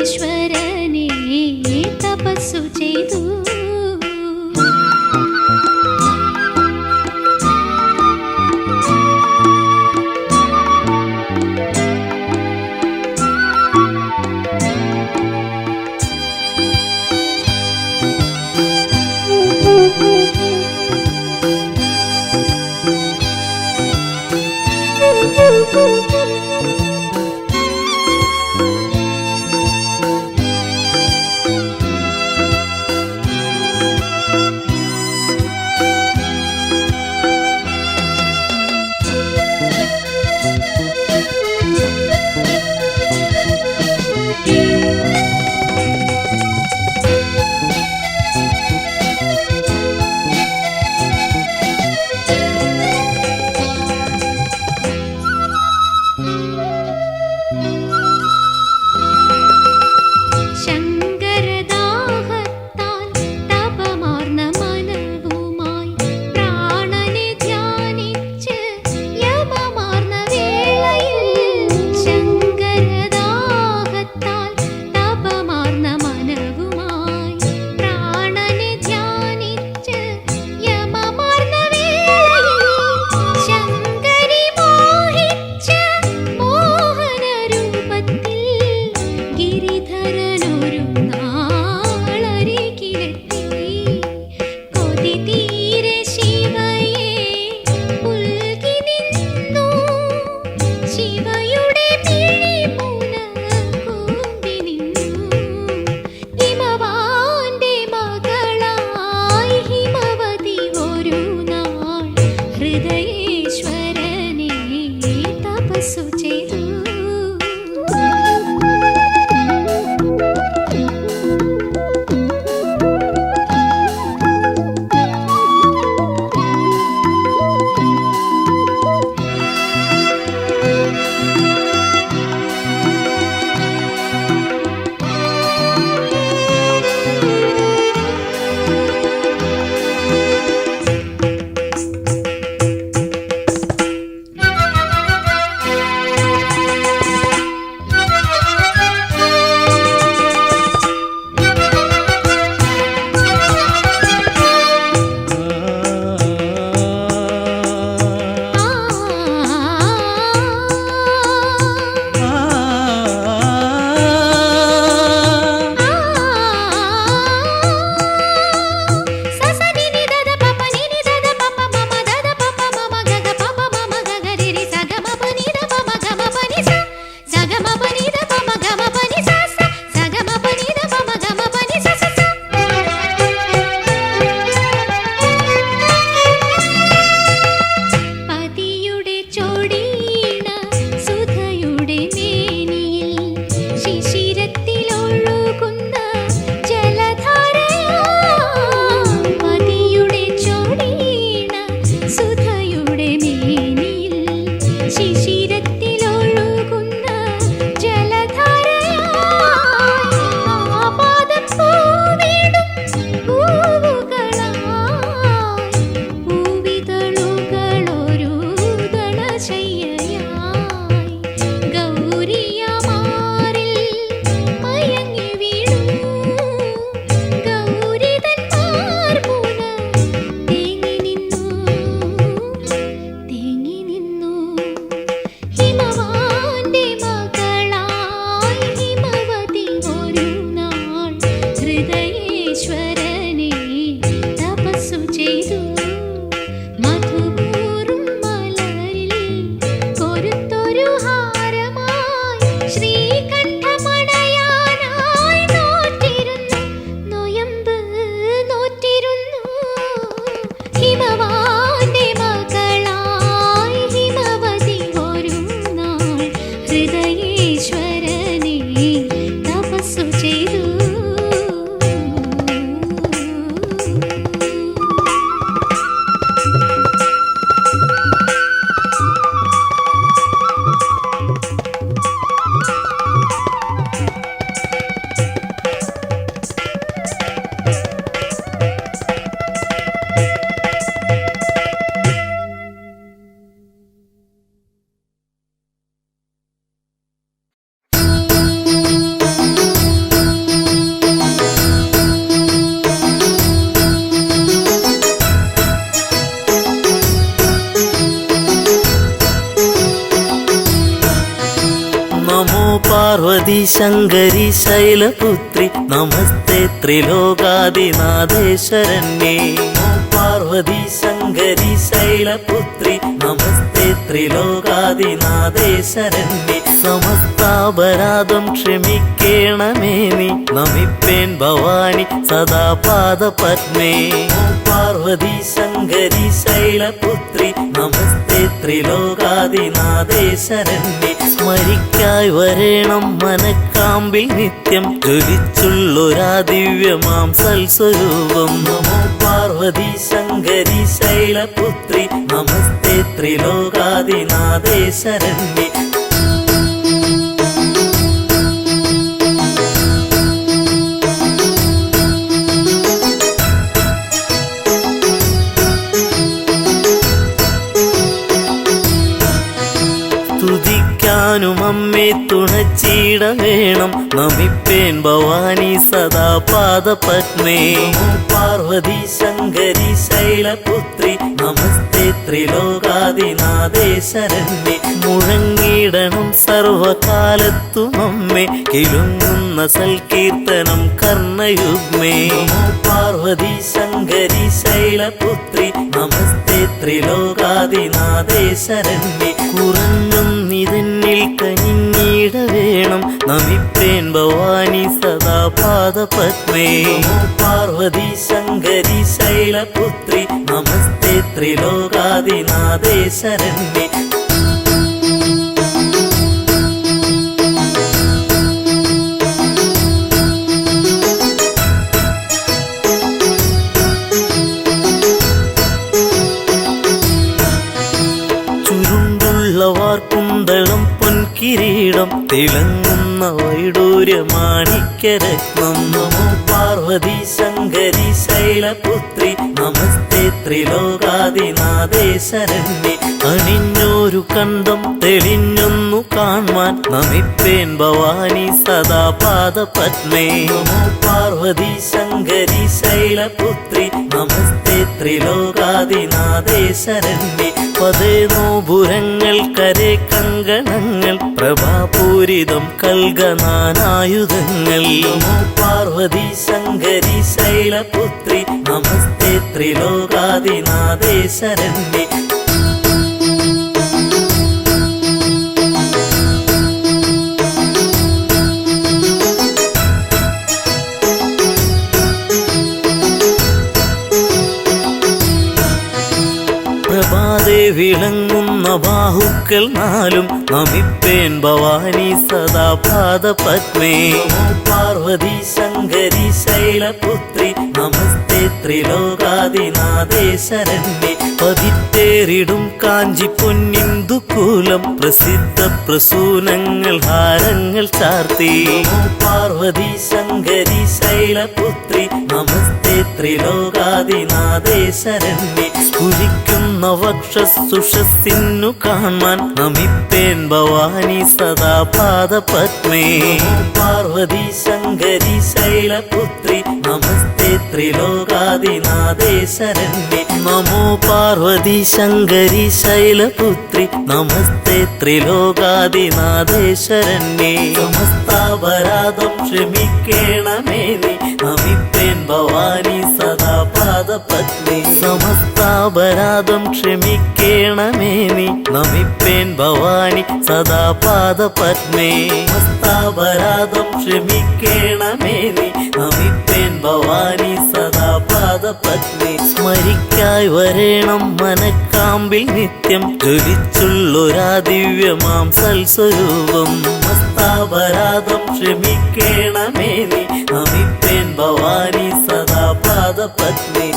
ഈശ്വരനെ തപസ്സു ചെയ്തു. പാർവതി ശങ്കരി ശൈലപുത്രി നമസ്തേ ത്രിലോകാദിനാഥേ ശരണ്യേ. പാർവതി ശങ്കരി ശൈലപുത്രി നമസ്തേ ത്രിലോകാദിനാഥേ ശരണ്യേ. സമസ്താപരാധം ക്ഷമിക്കേണമേ നീ നമിപ്പേൻ ഭവാനി സദാ പാദപത്മേ. പാർവതി ശങ്കരി ശൈലപുത്രി നമസ്തേ ത്രിലോകാദിനാഥേ ശരണ്യേ. സ്മരിക്കായി വരേണം മനക്കാമ്പിൽ നിത്യം ജ്വലിച്ചുള്ളൊരാ ദിവ്യമാം സൽസ്വരൂപം. നമോ പാർവതി ശങ്കരി ശൈലപുത്രി നമസ്തേ ത്രിലോകാദിനാഥേ ശരണ്യേ. സ്തുതിക്കാനും അമ്മേ തുണച്ചീട വേണം നമിപ്പേൻ ഭവാനി സദാ പാദപത്മേ. പാർവതി ശങ്കരി ശൈലപുത്രി നമസ്തേ ത്രിലോകാദിനാഥേ ശരണ്യേ. മുഴങ്ങിടണം സർവകാലത്തും അമ്മേ കിലുങ്ങുന്ന സൽകീർത്തനം കർണയുഗ്മേ. പാർവതി ശങ്കരി ശൈലപുത്രി നമസ്തേ ത്രിലോകാദിനാഥേ ശരണ്യേ. കുറഞ്ഞും നിതന്നിൽ കനിഞ്ഞിട വേണം നമിപ്പേൻ ഭവാനി സദാ പാദപത്മേ. പാർവതി ശങ്കരി ശൈലപുത്രി നമസ്തേ ത്രിലോകാദിനാഥേ ശരണ്യേ. കുണ്ടളം പൊൻകിരീടം തിളങ്ങുന്ന വൈഡൂര്യമാണിക്യരത്നം. നമോ പാർവതി ശങ്കരി ശൈലപുത്രി നമസ്തേ ത്രിലോകാദിനാഥേ ശരണ്യേ. അണിഞ്ഞോരു കണ്ടം തെളിഞ്ഞൊന്നു കാൺമാൻ നമിപ്പേൻ ഭവാനി സദാ പാദപത്മേ. നമോ പാർവതി ശങ്കരി ശൈലപുത്രി നമസ്തേ ത്രിലോകാദിനാഥേ ശരണ്യേ. പതേനോപുരങ്ങൾ കരേ കങ്കണങ്ങൾ പ്രഭാപൂരിതം കൽഗനാനായുധങ്ങൾ. നമോ പാർവതി ശങ്കരി ശൈലപുത്രി നമസ്തേ ത്രിലോകാദിനാഥേ ശരണ്യേ. പ്രഭാതേ വിളങ്ങുന്ന ബാഹുക്കൾ നാലും നമിപ്പേൻ ഭവാനി സദാ പാദപത്മേ. പാർവതി ശങ്കരി ശൈലപുത്രി നമസ്തേ ത്രിലോകാദിനാഥേ ശരണ്യേ. പതിത്തേറിടും കാഞ്ചി പൊന്നിന്ദുകൂലം പ്രസിദ്ധ പ്രസൂനങ്ങൾ ഹാരങ്ങൾ ചാർത്തി. പാർവതി ശങ്കരി ശൈലപുത്രി നമസ്തേ ത്രിലോകാദിനാഥേ ശരണ്യേ. സ്ഫുരിക്കുന്ന വക്ഷസുഷസ്സിന്നു കാണാൻ നമിപ്പേൻ ഭവാനി സദാ പാദപത്മേ. പാർവതി ശങ്കരി ശൈലപുത്രി നമസ്തേ ത്രിലോകാദിനാഥേ ശരണ്യേ. നമോ പാർവതി ശങ്കരി ശൈലപുത്രി നമസ്തേ ത്രിലോകാദിനാഥേ ശരണ്യേ. സമസ്താപരാധം ക്ഷമിക്കേണമേ നീ നമിപ്പേൻ ഭവാനി സദാ പാദപത്മേ. സമസ്താപരാധം ക്ഷമിക്കേണമേ നീ നമിപ്പേൻ ഭവാനി സദാ പാദപത്മേ. സമസ്താപരാധം ക്ഷമിക്കേണമേ നീ നമിപ്പേൻ ഭവാനി സദാ പാദപത്മേ. സ്മരിക്കായി വരേണം മനക്കാമ്പിൽ നിത്യം ജ്വലിച്ചുള്ളൊരാ ദിവ്യമാം സൽസ്വരൂപം. സമസ്താപരാധം ക്ഷമിക്കേണമേ നീ നമിപ്പേൻ ഭവാനി സദാ പാദപത്മേ.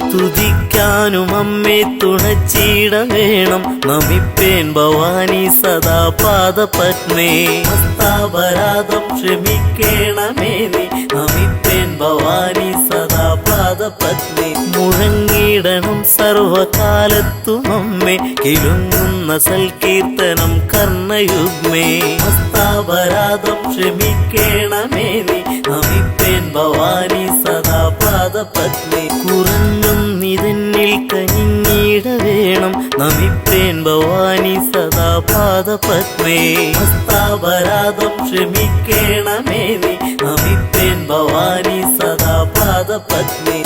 സ്തുതിക്കാനും അമ്മേ തുണച്ചീട വേണം നമിപ്പേൻ ഭവാനി സദാ പാദപത്മേ. സമസ്താപരാധം ക്ഷമിക്കേണമേ നീ നമിപ്പേൻ ഭവാനി സദാ പാദപത്മേ. മുഴങ്ങിടണം സർവകാലത്തും അമ്മേ കിലുങ്ങുന്ന സൽകീർത്തനം കർണയുഗ്മേ മസ്താപരാധം ക്ഷമിക്കേണമേ നീ നമിപ്പേൻ ഭവാനി സദാ പാദപത്നി കുറഞ്ഞും നിതന്നിൽ കനിഞ്ഞിട വേണം നമിപ്പേൻ ഭവാനി സദാ പാദപത്മേ മസ്താപരാധം ക്ഷമിക്കേണമേ നീ നമിപ്പേൻ ഭവാനി സദാ പാദപത്മേ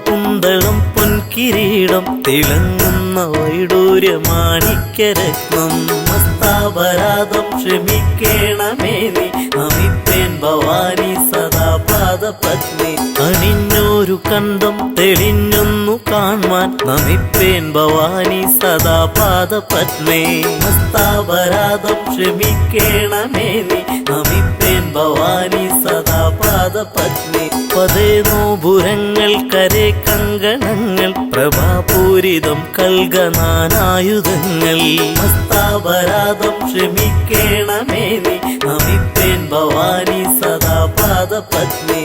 കുന്തളം പൊൻകിരീടം തിളങ്ങുന്ന വൈഡൂര്യമാണിക്യരത്നം മസ്താപരാധം ക്ഷമിക്കേണമേ നീ നമിപ്പേൻ ഭവാനി സദാ പാദപത്നി അണിഞ്ഞൊരു കണ്ടം തെളിഞ്ഞൊന്നു കാൺമാൻ നമിപ്പേൻ ഭവാനി സദാ പാദപത്മേ മസ്താപരാധം ക്ഷമിക്കേണമേ നീ നമിപ്പേൻ ഭവാനി സദാ പാദപത്നി പതേ നോപുരങ്ങൾ കരേ കങ്കണങ്ങൾ പ്രഭാപൂരിതം കൽഗനാനായുധങ്ങൾ മസ്താപരാധം ക്ഷമിക്കേണമേ നീ നമിപ്പേൻ ഭവാനി സദാ പാദപത്നി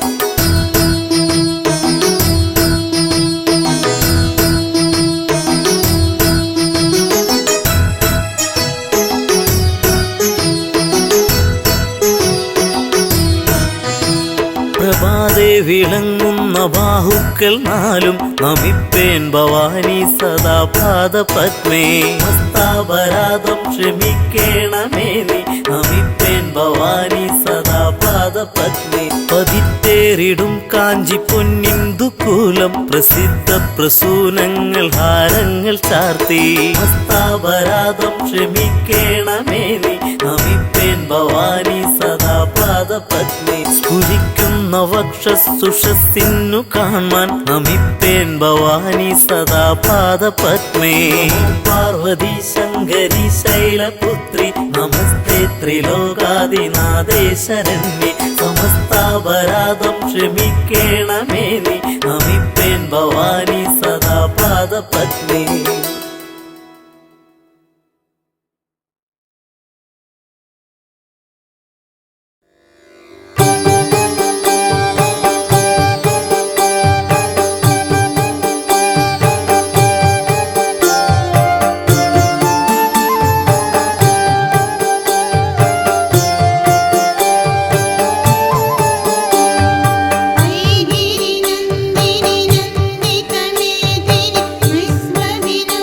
പ്രഭാതേ വിളങ്ങുന്ന ബാഹുക്കൾ നാലും നമിപ്പേൻ ഭവാനി സദാ പാദപത്മേ മസ്താപരാധം ക്ഷമിക്കേണമേ നീ നമിപ്പേൻ ഭവാനി സദാ പാദപത്മേ പതിത്തേറിടും കാഞ്ചി പൊന്നിന്ദുകൂലം പ്രസിദ്ധ പ്രസൂനങ്ങൾ ഹാരങ്ങൾ ചാർത്തി മസ്താപരാധം ക്ഷമിക്കേണമേ നീ നമിപ്പേൻ ഭവാനി സദാ പാദപത്മേ സ്ഫുരിക്കുന്ന വക്ഷസുഷസ്സിന്നു കാണാൻ നമിപ്പേൻ ഭവാനി സദാ പാദപത്മേ പാർവതി ശങ്കരി ശൈലപുത്രി നമസ്തേ ത്രിലോകാദിനാഥേ ശരണ്യേ സമസ്താപരാധം ക്ഷമിക്കേണമേ നീ നമിപ്പേൻ ഭവാനി സദാ പാദപത്മേ ഐഗിരി നന്ദിനി നന്ദിതമേദിനി വിശ്വവിനാ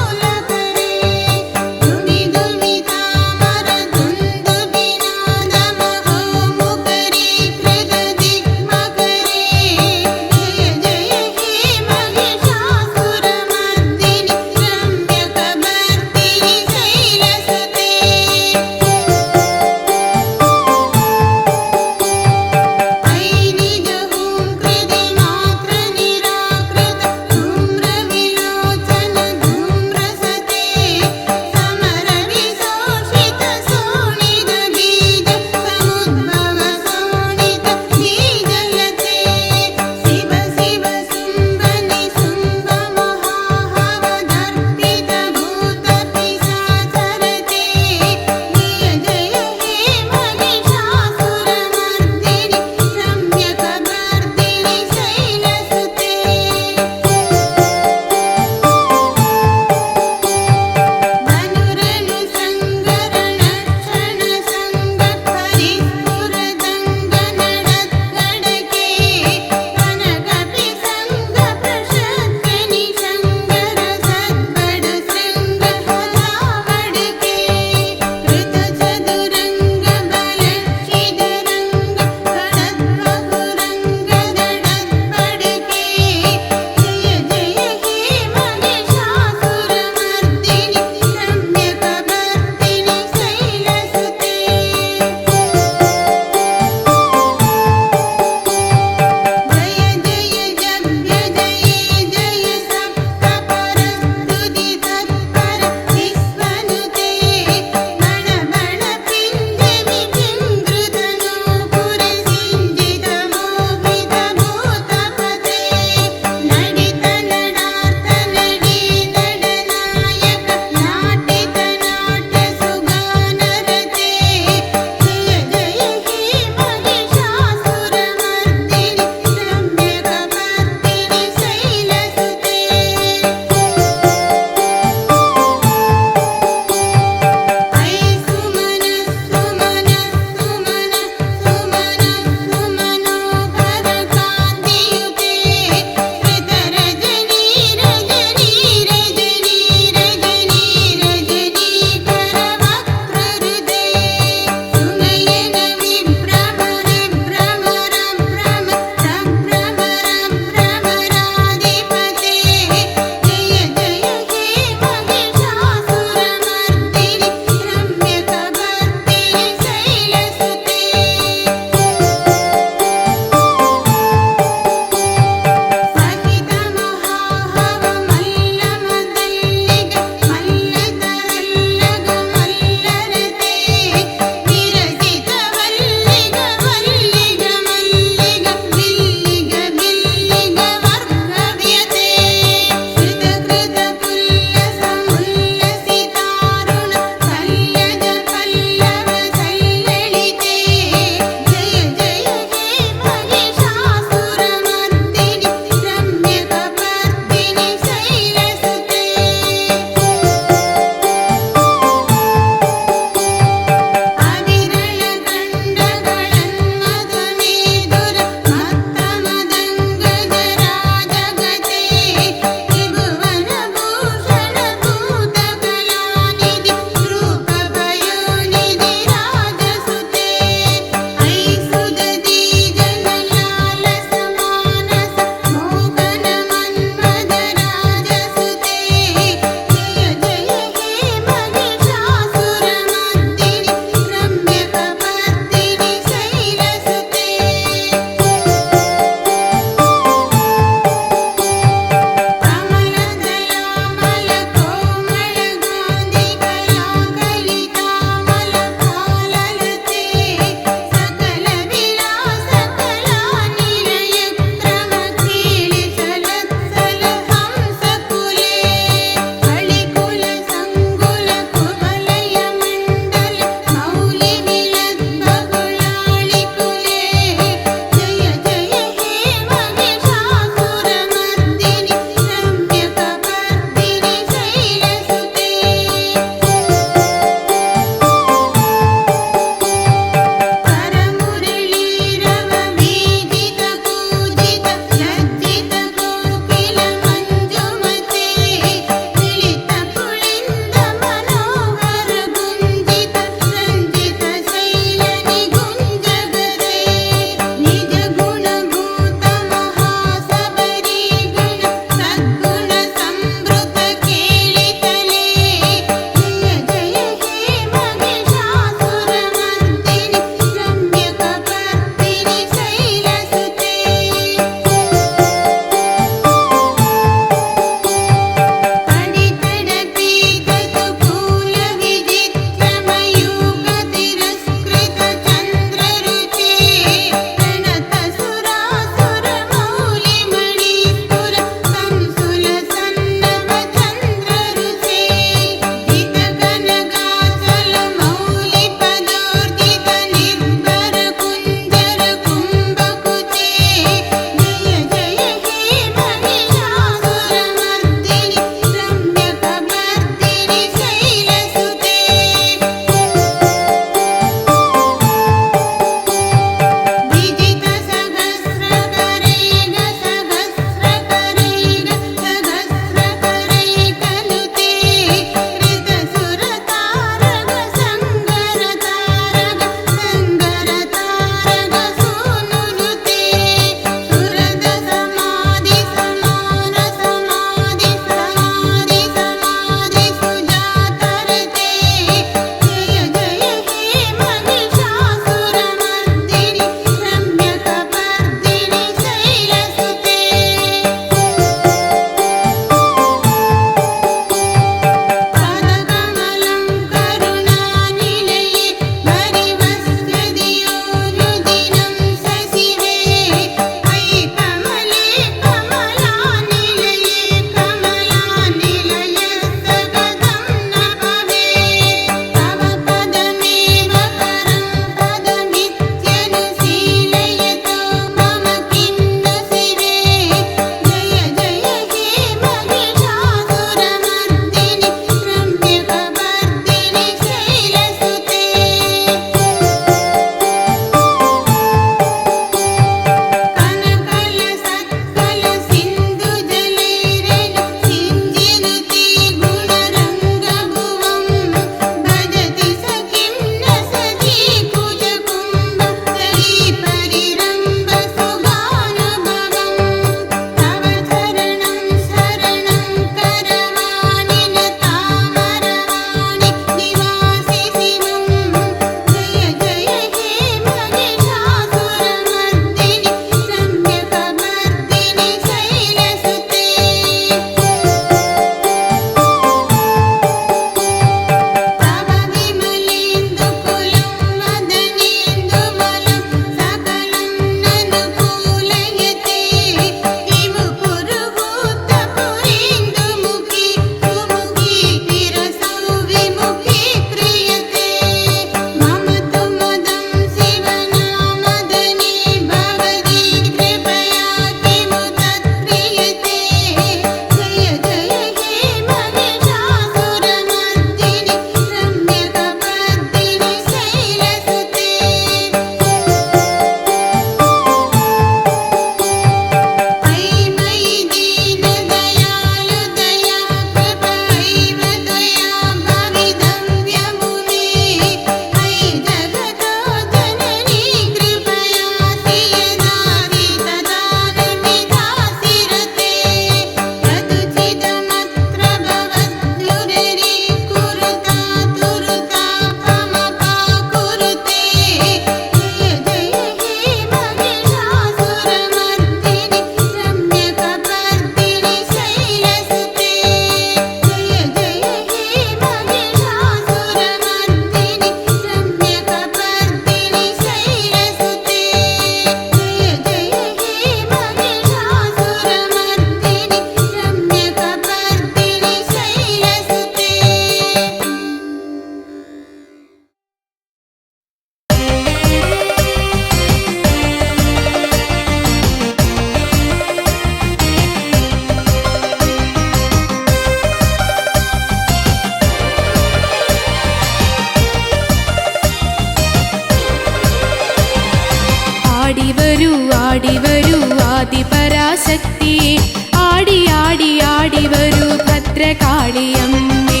ആടി വരൂ ആദിപരാശക്തിയെ ആടി ആടി ആടി വരൂ ഭദ്രകാളിയമ്മേ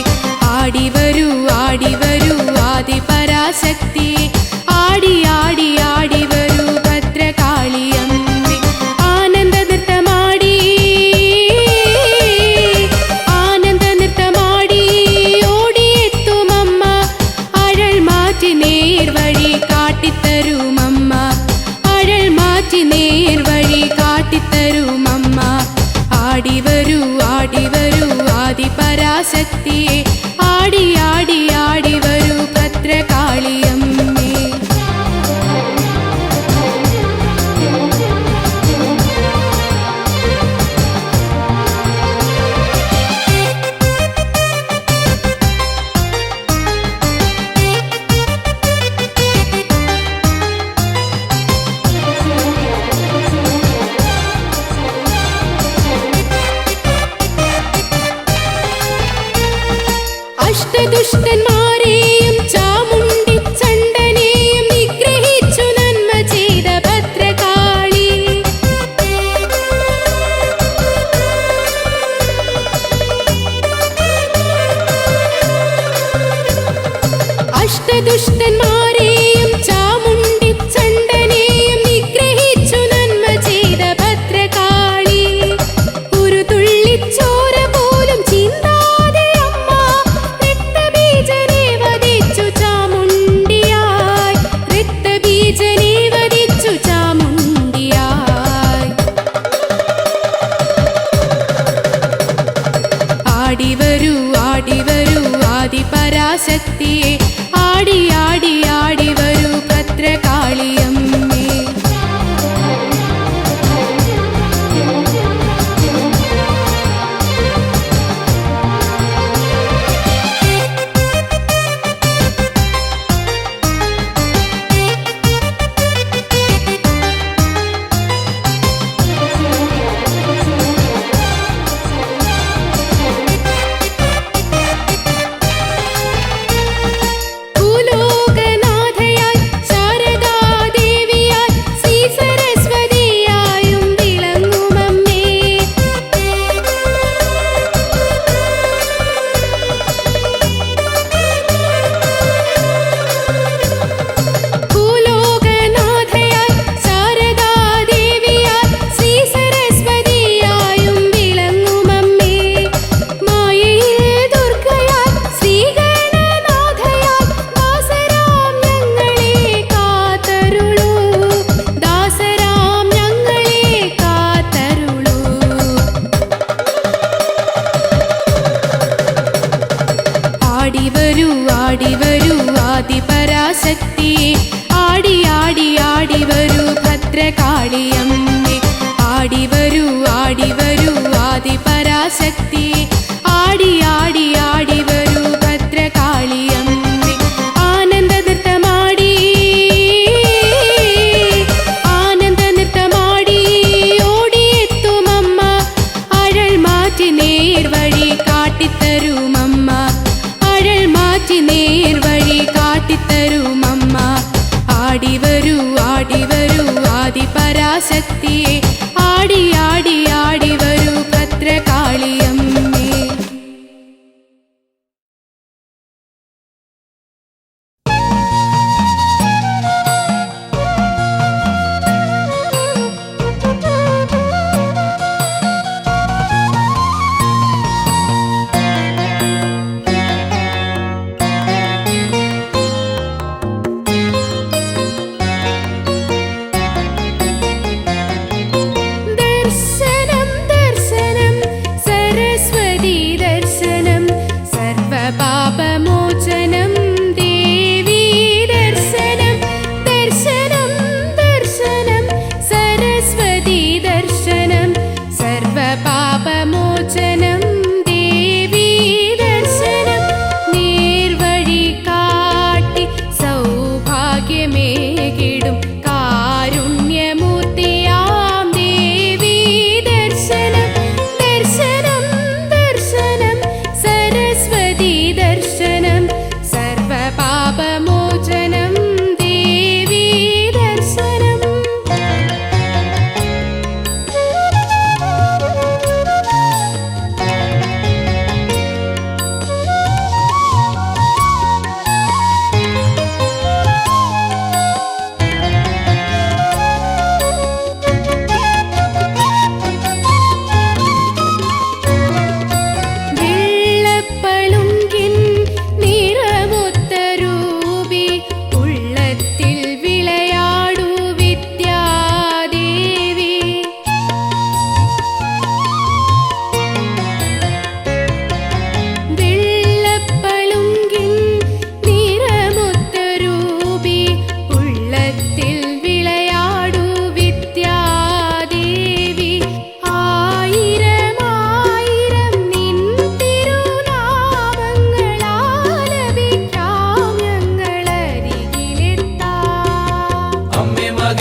ആടി വരൂ ആദിപരാശക്തിയെ ആടി ആടി ആടി വരൂ ഭദ്രകാളിയമ്മേ ആനന്ദ നൃത്തമാടി ഓടിയെത്തുമമ്മ അഴൽ മാറ്റി നേർവഴി കാട്ടിത്തരുമമ്മ അഴൽ മാറ്റി നേർവഴി കാട്ടിത്തരുമമ്മ ആടി വരൂ ആദിപരാശക്തിയെ ആടി ആടി ആടി വരൂ ഭദ്രകാളിയമ്മേ അഷ്ടദുഷ്ടന്മാരെയും ചാമുണ്ടി ചണ്ഡനെയും നിഗ്രഹിച്ചു നന്മ ചെയ്ത ഭദ്രകാളി അഷ്ടദുഷ്ടന്മാരെയും ചാമുണ്ടി ചണ്ഡനെയും നിഗ്രഹിച്ചു നന്മ ചെയ്ത ഭദ്രകാളി ഒരു തുള്ളിച്ചോര പോലും ചിന്താതെ അമ്മ രക്തബീജനെ വധിച്ചു ചാമുണ്ടിയായി രക്തബീജനെ വധിച്ചു ചാമുണ്ടിയായി ആടി വരൂ ആദിപരാശക്തിയെ ആടി ആടി ആടി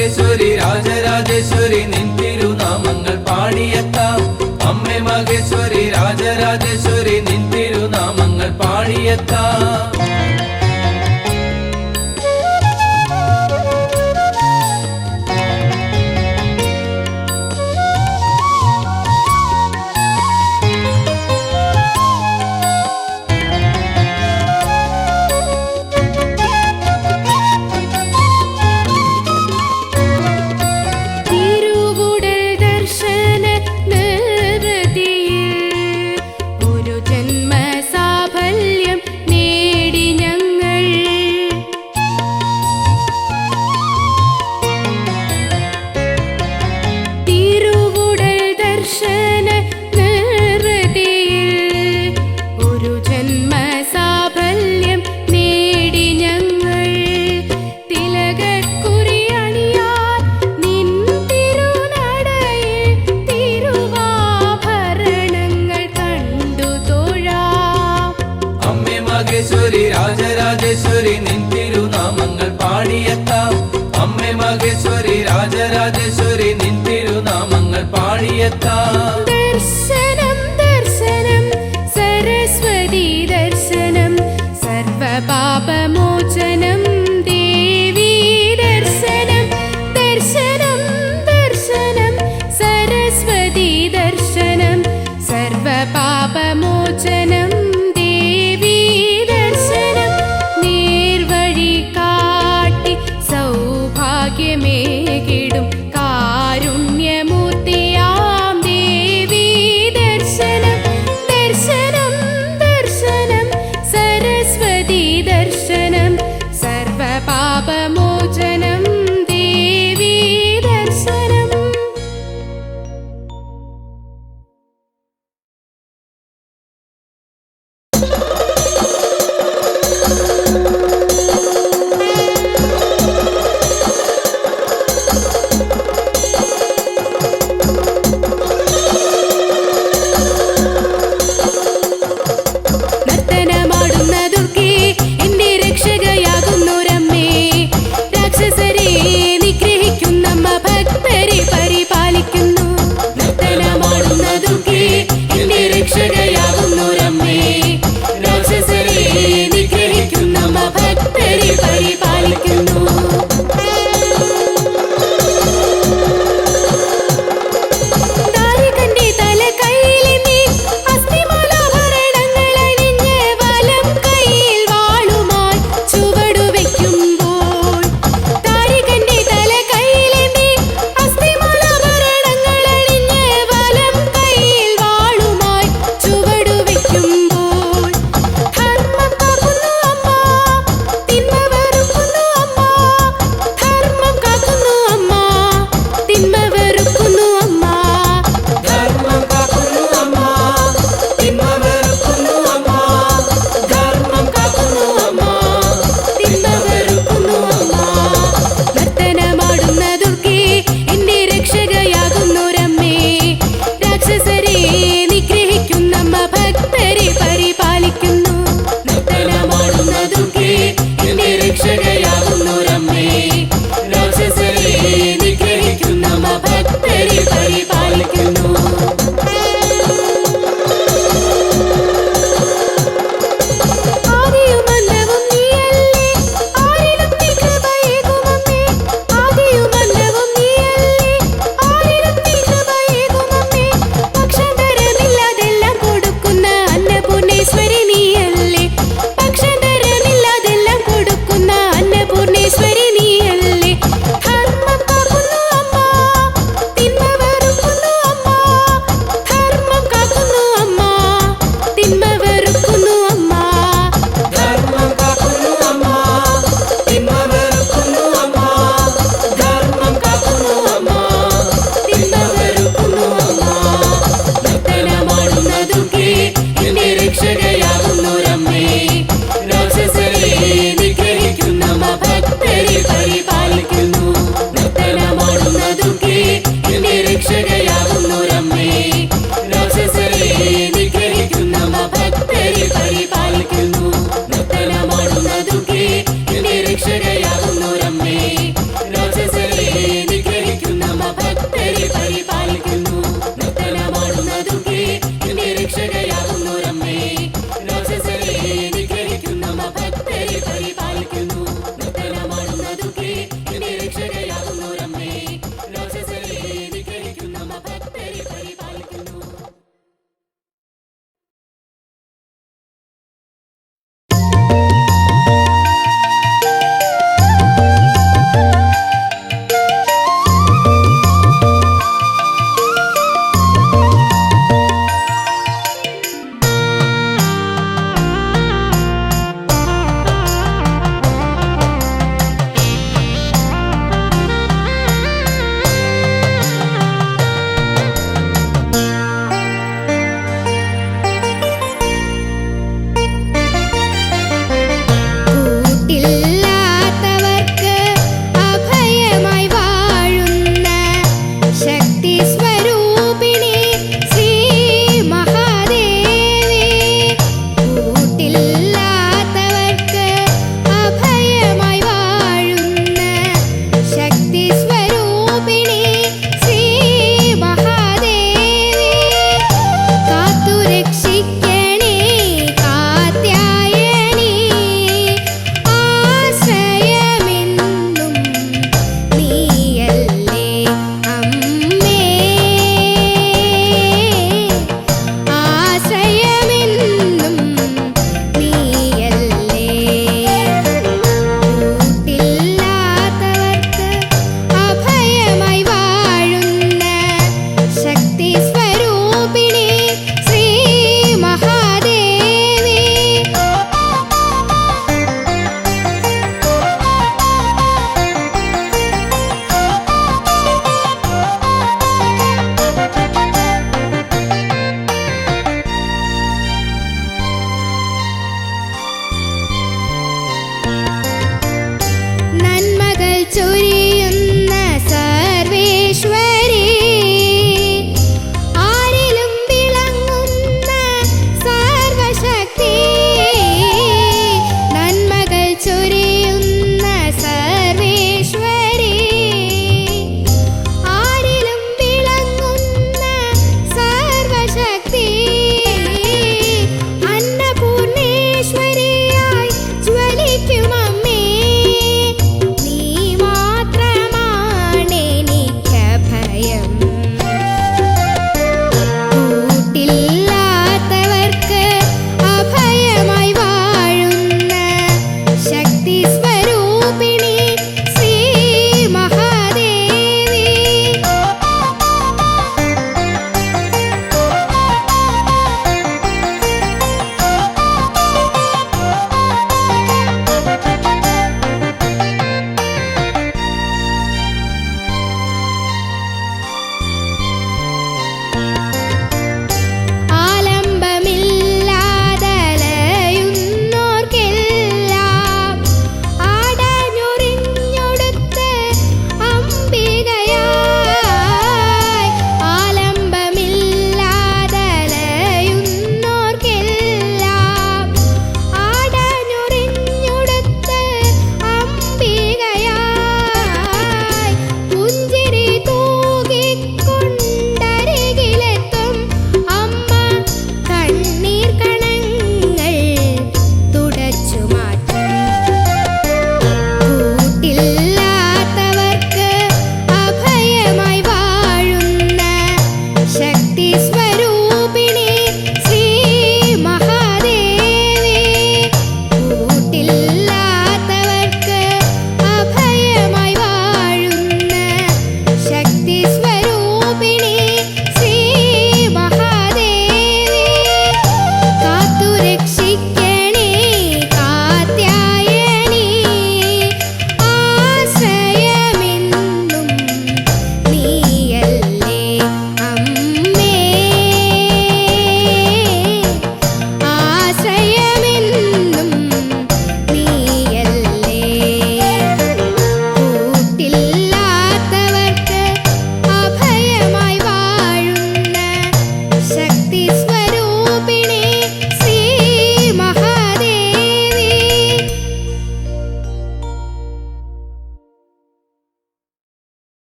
മഹേശ്വരി രാജരാജേശ്വരി നിൻ തിരുനാമങ്ങൾ പാടിയെത്താം. അമ്മേ മഹേശ്വരി രാജരാജേശ്വരി നിൻ തിരുനാമങ്ങൾ പാടിയെത്താം. തിരുവുടൽ ദർശന നിർവൃതിയിൽ ഒരു ജന്മസാഫല്യം നേടി ഞങ്ങൾ. തിരുവുടൽ ദർശന നിർവൃതിയിൽ ഒരു ജന്മസാഫല്യം നേടി ഞങ്ങൾ. തിലകക്കുറിയണിയാൻ നിൻ തിരുനടയിൽ തിരുവാഭരണങ്ങൾ കണ്ടു തൊഴാം. അമ്മേ മഹേശ്വരി രാജരാജേശ്വരി നിൻ തിരുനാമങ്ങൾ പാടിയെത്താം. അമ്മേ മഹേശ്വരി രാജരാജേശ്വരി നിൻ തിരുനാമങ്ങൾ പാടിയെത്താം. ദർശനം ദർശനം സരസ്വതി ദർശനം സർവപാപമോചനം ദേവീ ദർശനം. ദർശനം ദർശനം സരസ്വതി ദർശനം സർവപാപമോചനം ദേവീ ദർശനം. നേർവഴി കാട്ടി സൗഭാഗ്യമേകിടും കാരുണ്യമൂർത്തിയാം ദേവീ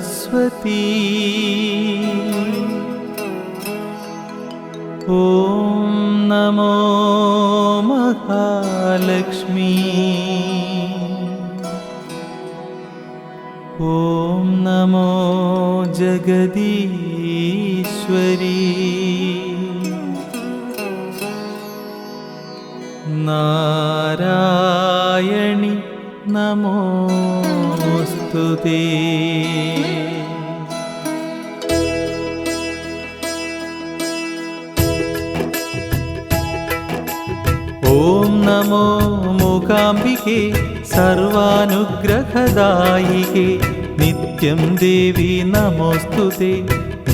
सरस्वती ॐ नमो महालक्ष्मी ॐ नमो जगदीश्वरी नारायणि नमोस्तुते ॐ नमो मूकाम्बिके सर्वानुग्रहदायिके नित्यं देवी नमोस्तुते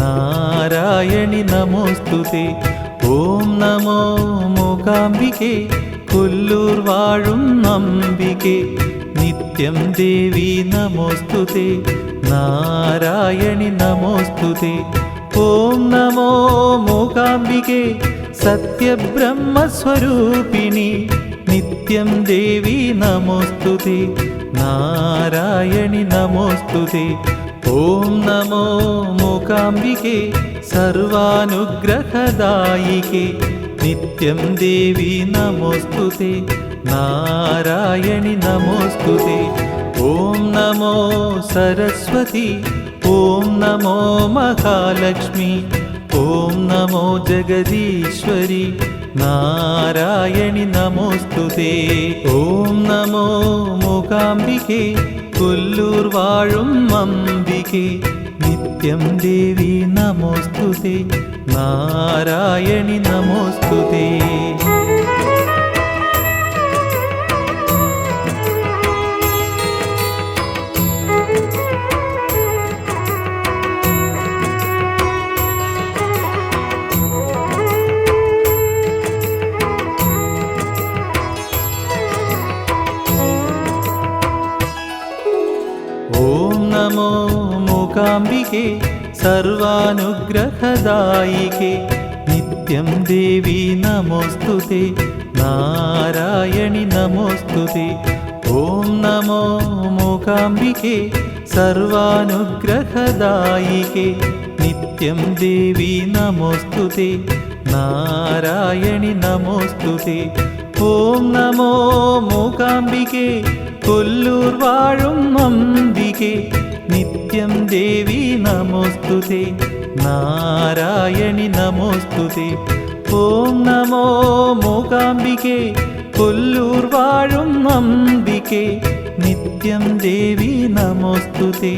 नारायणि नमोस्तुते ॐ नमो मूकाम्बिके കൊല്ലൂർ വാഴും അംബികേ നിത്യം ദേവി നമോസ്തുതേ നാരായണി നമോസ്തുതേ ഓം നമോ മൂകാംബികേ സത്യബ്രഹ്മസ്വരൂപിണി നിത്യം ദേവി നമോസ്തുതേ നാരായണി നമോസ്തുതേ ഓം നമോ മൂകാംബികേ സർവാനുഗ്രഹദായികേ नित्यं देवी नमोस्तुते नारायणि नमोस्तुते ॐ नमो सरस्वती ॐ नमो महालक्ष्मी ॐ नमो जगदीश्वरी नारायणि नमोस्तुते ॐ नमो मूकाम्बिके കൊല്ലൂർ വാഴും അംബികേ നിത്യം ദേവി നമോസ്തുതേ നാരായണി നമോസ്തുതേ ഓം നമോ മൂകാംബികേ സർവാനുഗ്രഹദായികേ നിത്യം ദേവി നമോസ്തുതേ നാരായണി നമോസ്തുതേ ഓം നമോ മൂകാംബികേ സർവാനുഗ്രഹദായികേ നിത്യം ദേവി നമോസ്തുതേ നാരായണി നമോസ്തുതേ ഓം നമോ മൂകാംബികേ കൊല്ലൂർ വാഴും അംബികേ നിത്യം ദേവി നമോസ്തുതേ നാരായണി നമോസ്തുതേ ഓം നമോ മൂകാംബികേ കൊല്ലൂർ വാഴും അംബികേ നിത്യം ദേവി നമോസ്തുതേ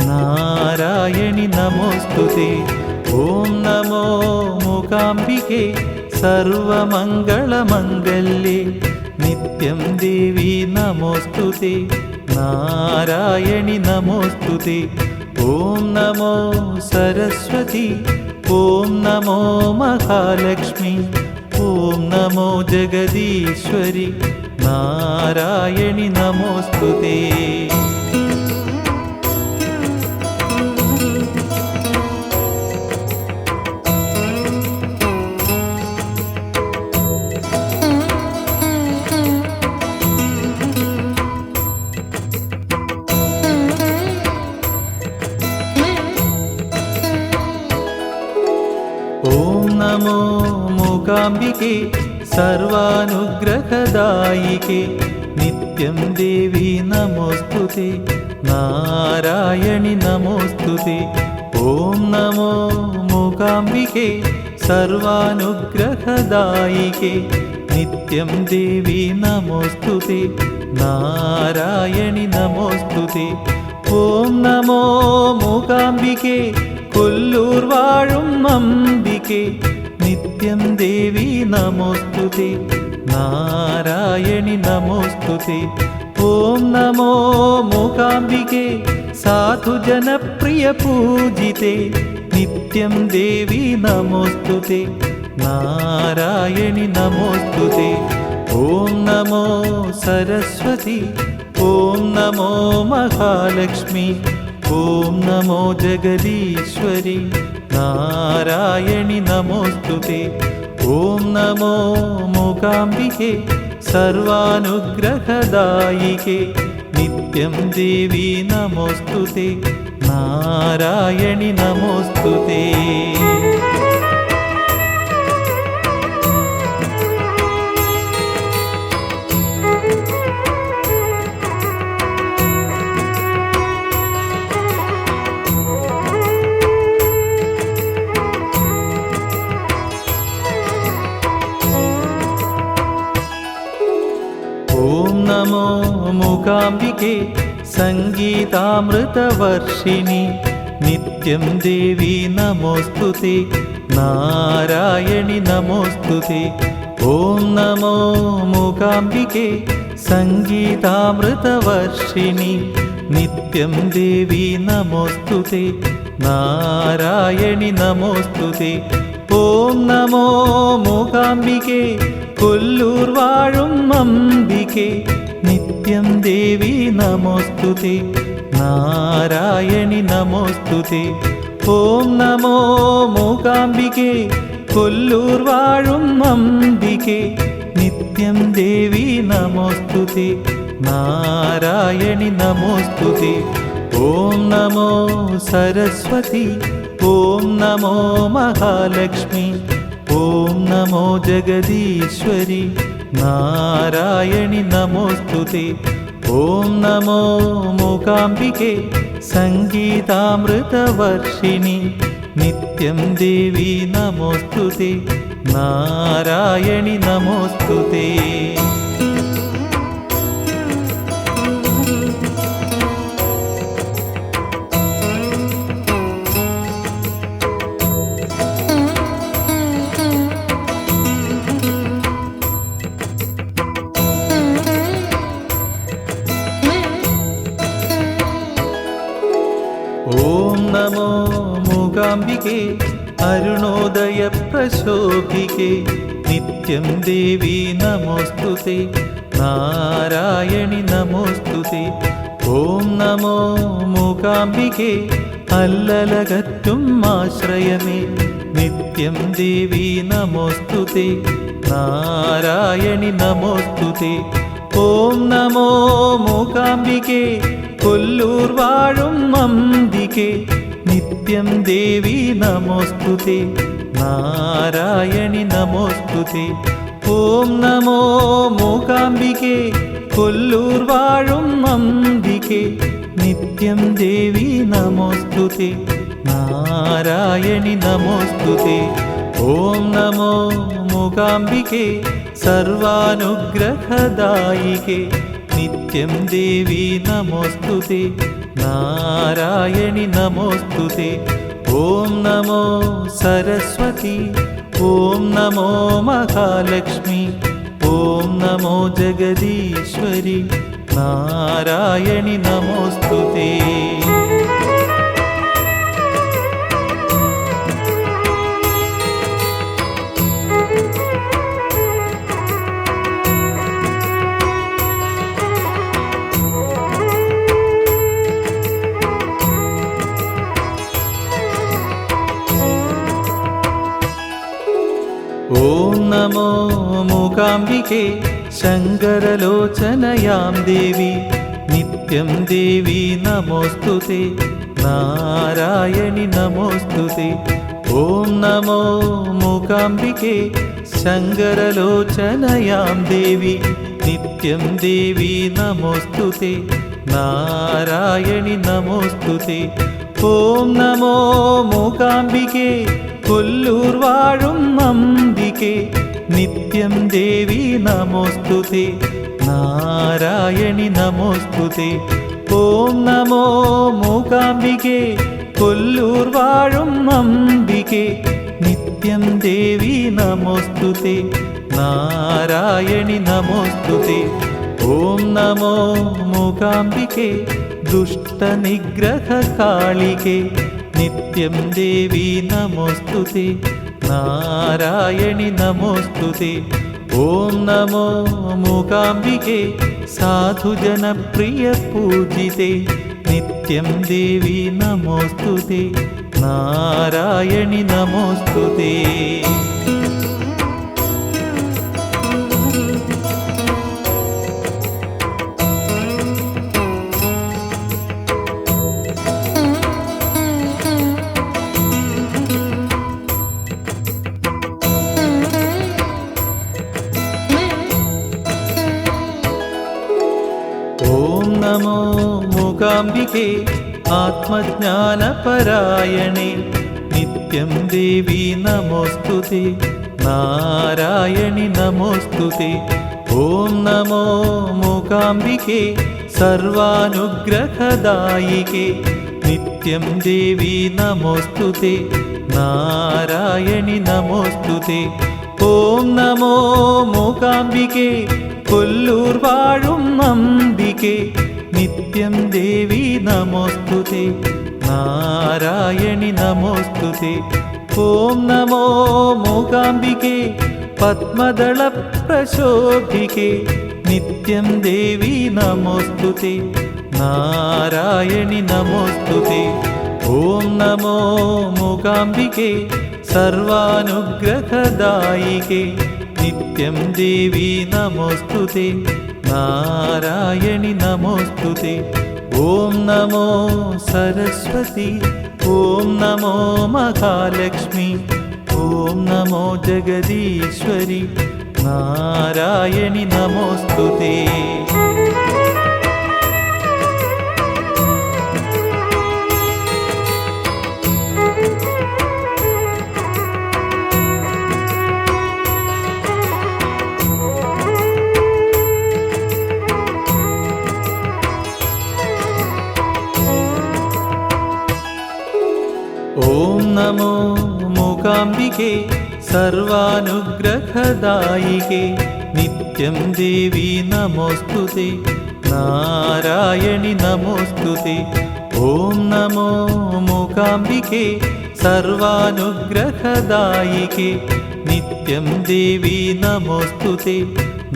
നാരായണി നമോസ്തുതേ ഓം നമോ മൂകാംബികേ സർവമംഗളമംഗല്യേ നിത്യം ദേവി നമോസ്തുതേ നാരായണി നമോസ്തുതേ ഓം നമോ സരസ്വതി ഓം നമോ മഹാലക്ഷ്മി ഓം നമോ ജഗദീശ്വരി നാരായണി നമോസ്തുതേ ഓം നമോ മൂകാംബികേ സർവാനുഗ്രഹദായികേ നിത്യം ദേവി നമോസ്തുതേ നാരായണി നമോസ്തുതേ ഓം നമോ മൂകാംബികേ സർവാനുഗ്രഹദായികേ നിത്യം ദേവി നമോസ്തുതേ നാരായണി നമോസ്തുതേ ഓം നമോ മൂകാംബികേ കൊല്ലൂർ വാഴും അംബികേ നിത്യം ദേവി നമോസ്തുതേ നാരായണി നമോസ്തുതേ ഓം നമോ മൂകാംബികേ സാധുജനപ്രിയ പൂജിതേ നിത്യം ദേവി നമോസ്തുതേ നാരായണി നമോസ്തുതേ ഓം നമോ സരസ്വതി ഓം നമോ മഹാലക്ഷ്മി ഓം നമോ ജഗദീശ്വരി നാരായണി നമോസ്തുതേ ഓം നമോ മൂകാംബികേ സർവാനുഗ്രഹദായികേ നിത്യം ദേവി നമോസ്തുതേ നാരായണി നമോസ്തുതേ. ഓം നമോ മൂകാംബികേ സംഗീതാമൃതവർഷിണി നിത്യം ദേവി നമോസ്തുതേ നാരായണി നമോസ്തുതേ. ഓം നമോ മൂകാംബികേ സംഗീതാമൃതവർഷിണി നിത്യം ദേവി നമോസ്തുതേ നാരായണി നമോസ്തുതേ. ഓം നമോ മൂകാംബികേ കൊല്ലൂർ വാഴും അംബികേ നിത്യം ദേവി നമോസ്തുതേ നാരായണി നമോസ്തുതേ. ഓം നമോ മൂകാംബികേ കൊല്ലൂർ വാഴും അംബികേ നിത്യം ദേവി നമോസ്തുതേ നാരായണി നമോസ്തുതേ. ഓം നമോ സരസ്വതി ഓം നമോ മഹാലക്ഷ്മി ഓം നമോ ജഗദീശ്വരി നാരായണി നമോസ്തുതേ. ഓം നമോ മൂകാംബികേ സംഗീതാമൃതവർഷിണി നിത്യം ദേവി നമോസ്തുതേ നാരായണി നമോസ്തുതേ. ഓം നമോ മൂകാംബികേ അരുണോദയ പ്രശോഭികേ നിത്യം ദേവി നമോസ്തുതേ നാരായണി നമോസ്തുതേ. ഓം നമോ മൂകാംബികേ അല്ലലകറ്റും ആശ്രയമേ നിത്യം ദേവി നമോസ്തുതേ നാരായണി നമോസ്തുതേ. ഓം നമോ മൂകാംബികേ കൊല്ലൂർ വാഴും അംബികേ നിത്യം ദേവി നമോസ്തുതേ നാരായണി നമോസ്തുതേ. ഓം നമോ മൂകാംബികേ കൊല്ലൂർ വാഴും അംബികേ നിത്യം ദേവി നമോസ്തുതേ നാരായണി നമോസ്തുതേ. ഓം നമോ മൂകാംബികേ സർവാനുഗ്രഹദായികേ നിത്യം ദേവി നമോസ്തുതേ നാരായണി നമോസ്തുതേ. ഓം നമോ സരസ്വതി ഓം നമോ മഹാലക്ഷ്മി ഓം നമോ ജഗദീശ്വരി നാരായണി നമോസ്തുതേ. ഓം നമോ മൂകാംബികേ ശങ്കരലോചനയാം ദേവി നിത്യം ദേവി നമോസ്തുതേ നാരായണി നമോസ്തുതേ. ഓം നമോ മൂകാംബികേ ശങ്കരലോചനയാം ദേവി നിത്യം ദേവി നമോസ്തുതേ നാരായണി നമോസ്തുതേ. ഓം നമോ മൂകാംബികേ കൊല്ലൂർ വാഴും അംബികേ നിത്യം ദേവി നമോസ്തുതേ നാരായണി നമോസ്തുതേ. ഓം നമോ മൂകാംബികേ കൊല്ലൂർ വാഴും അംബികേ നിത്യം ദേവി നമോസ്തുതേ നാരായണി നമോസ്തുതേ. ഓം നമോ മൂകാംബികേ ദുഷ്ടനിഗ്രഹകാളികേ നിത്യം ദേവി നമോസ്തുതേ നാരായണി നമോസ്തുതേ. ഓം നമോ മൂകാംബികേ സാധുജനപ്രിയ പൂജിതേ നിത്യം ദേവി നമോസ്തുതേ നാരായണി നമോസ്തുതേ. നമോ മൂകാംബികേ ആത്മജ്ഞാനപരായണേ നിത്യം ദേവി നമോസ്തുതേ നാരായണി നമോസ്തുതേ ഓം നമോ മൂകാംബികേ സർവാനുഗ്രഹദായികേ നിത്യം ദേവി നമോസ്തുതേ നാരായണി നമോസ്തുതേ ഓം നമോ മൂകാംബികേ കൊല്ലൂർ വാഴും അംബികേ നിത്യം ദേവി നമോസ്തുതേ നാരായണി നമോസ്തുതേ ഓം നമോ മൂകാംബികേ പത്മദള പ്രശോഭികേ നിത്യം ദേവി നമോസ്തുതേ നാരായണി നമോസ്തുതേ ഓം നമോ മൂകാംബികേ സർവാനുഗ്രഹദായികേ നിത്യം ദേവി നമോസ്തുതേ നാരായണി നമോസ്തുതേ ഓം നമോ സരസ്വതി ഓം നമോ മഹാലക്ഷ്മി ഓം നമോ ജഗദീശ്വരി നാരായണി നമോസ്തുതേ ഓം നമോ മൂകാംബികേ സർവാനുഗ്രഹദായികേ നിത്യം ദേവി നമോസ്തുതേ നാരായണി നമോസ്തുതേ ഓം നമോ മൂകാംബികേ സർവാനുഗ്രഹദായികേ നിത്യം ദേവി നമോസ്തുതേ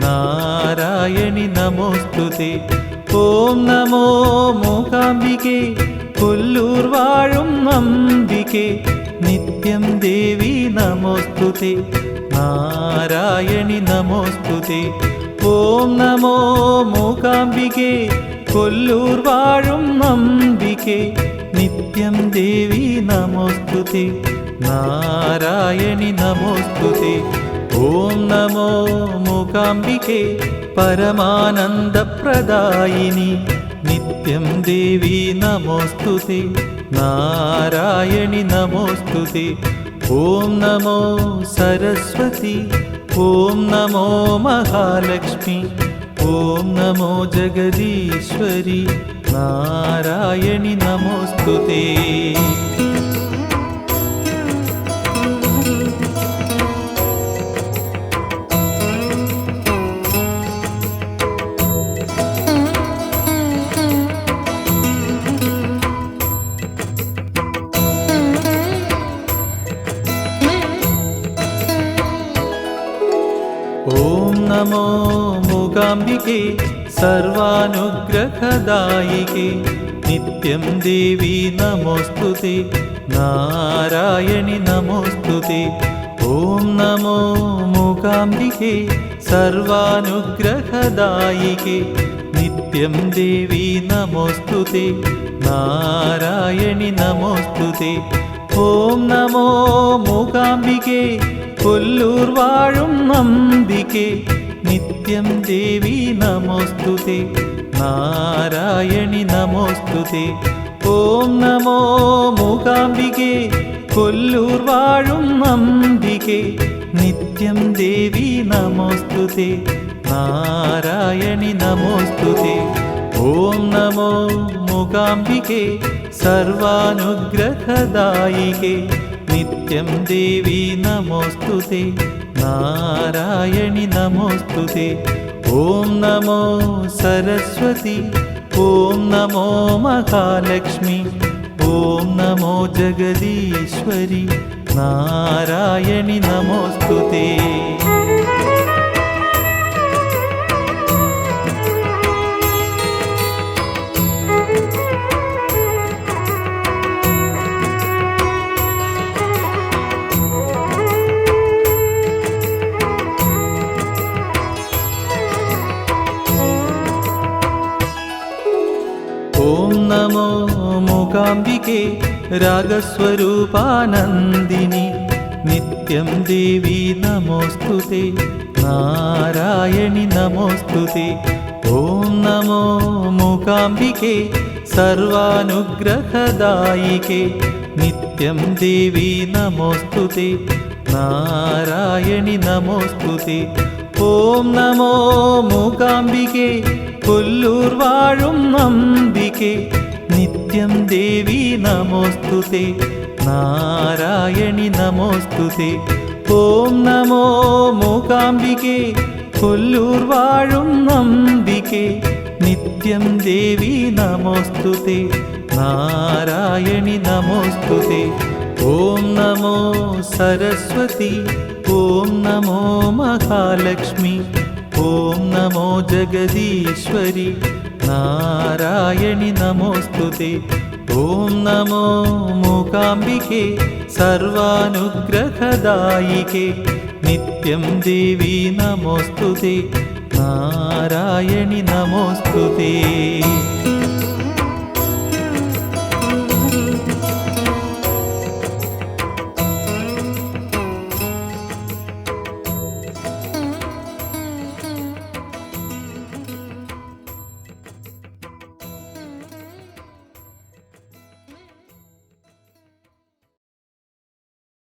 നാരായണി നമോസ്തുതേ ഓം നമോ മൂകാംബികേ കൊല്ലൂർ വാഴും അംബികേ നിത്യം ദേവി നമോസ്തുതേ നാരായണി നമോസ്തുതേ ഓം നമോ മൂകാംബികേ കൊല്ലൂർ വാഴും അംബികേ നിത്യം ദേവി നമോസ്തുതേ നാരായണി നമോസ്തുതേ ഓം നമോ മൂകാംബികേ പരമാനന്ദപ്രദായിനി നിത്യം ദേവി നമോസ്തുതേ നാരായണി നമോസ്തുതേ ഓം നമോ സരസ്വതി ഓം നമോ മഹാലക്ഷ്മി ഓം നമോ ജഗദീശ്വരി നാരായണി നമോസ്തുതേ ഓം നമോ മൂകാംബികേ സർവാനുഗ്രഹദായികേ നിത്യം ദേവി നമോസ്തുതേ നാരായണി നമോസ്തുതേ ഓം നമോ മൂകാംബികേ സർവാനുഗ്രഹദായികേ നിത്യം ദേവി നമോസ്തുതേ നാരായണി നമോസ്തുതേ ഓം നമോ മൂകാംബികേ കൊല്ലൂർ വാഴും അംബികേ നിത്യം ദേവി നമോസ്തുതേ നാരായണി നമോസ്തുതേ ഓം നമോ മൂകാംബികേ കൊല്ലൂർ വാഴും അംബികേ നിത്യം ദേവി നമോസ്തുതേ നാരായണി നമോസ്തുതേ ഓം നമോ മൂകാംബികേ സർവാനുഗ്രഹദായികേ നിത്യം ദേവി നമോസ്തുതേ നാരായണി നമോസ്തുതേ ഓം നമോ സരസ്വതി ഓം നമോ മഹാലക്ഷ്മി ഓം നമോ ജഗദീശ്വരി നാരായണി നമോസ്തുതേ ഓം നമോ മൂകാംബികേ രാഗസ്വരൂപാനന്ദിനി നിത്യം ദേവി നമോസ്തുതേ നാരായണി നമോസ്തുതേ. ഓം നമോ മൂകാംബികേ സർവാനുഗ്രഹദായികേ നിത്യം ദേവി നമോസ്തുതേ. നാരായണി നമോസ്തുതേ. ഓം നമോ മൂകാംബികേ കൊല്ലൂർ വാഴും നമ്പികേ നിത്യം ദേവി നമോസ്തുതേ. നാരായണി നമോസ്തുതേ. ഓം നമോ മൂകാംബികേ കൊല്ലൂർ വാഴും നമ്പികേ നിത്യം ദേവി നമോസ്തുതേ. നാരായണി നമോസ്തുതേ. ഓം നമോ സരസ്വതി. ഓം നമോ മഹാലക്ഷ്മി. ഓം നമോ ജഗദീശ്വരി. നാരായണി നമോസ്തുതേ. ഓം നമോ മൂകാംബികേ സർവാനുഗ്രഹദായികേ നിത്യം ദേവി നമോസ്തുതേ. നാരായണി നമോസ്തുതേ.